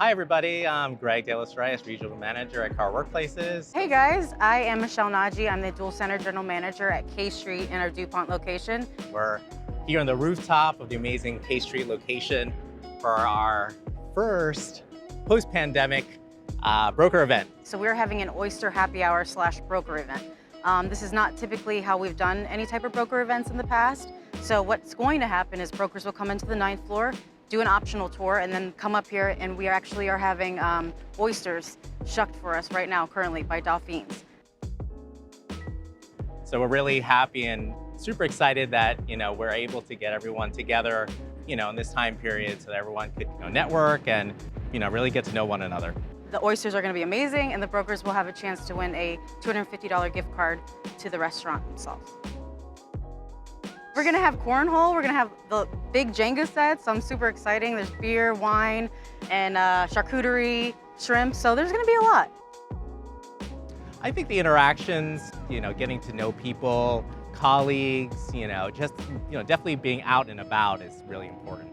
Hi, everybody. I'm Greg De Los Reyes, Regional Manager at Carr Workplaces. Hey guys, I am Michelle Naji. I'm the Dual Center General Manager at K Street in our DuPont location. We're here on the rooftop of the amazing K Street location for our first post-pandemic broker event. So we're having an Oyster happy hour / broker event. This is not typically how we've done any type of broker events in the past. So what's going to happen is brokers will come into the 9th floor, do an optional tour, and then come up here, and we actually are having oysters shucked for us right now currently by Dauphines. So we're really happy and super excited that we're able to get everyone together in this time period so that everyone could network and really get to know one another. The oysters are going to be amazing, and the brokers will have a chance to win a $250 gift card to the restaurant themselves. We're going to have cornhole. We're going to have the big Jenga sets. So I'm super excited. There's beer, wine, and charcuterie, shrimp. So there's going to be a lot. I think the interactions, getting to know people, colleagues, just definitely being out and about is really important.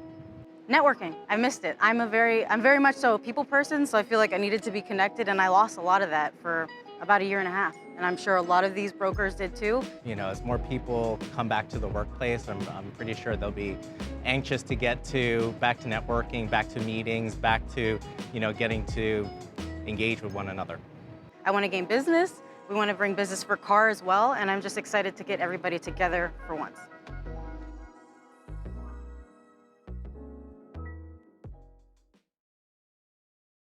Networking, I missed it. I'm very much so a people person, so I feel like I needed to be connected, and I lost a lot of that for about 1.5 years. And I'm sure a lot of these brokers did too. As more people come back to the workplace, I'm pretty sure they'll be anxious to get back to networking, back to meetings, back to, getting to engage with one another. I want to gain business. We want to bring business for Carr as well, and I'm just excited to get everybody together for once.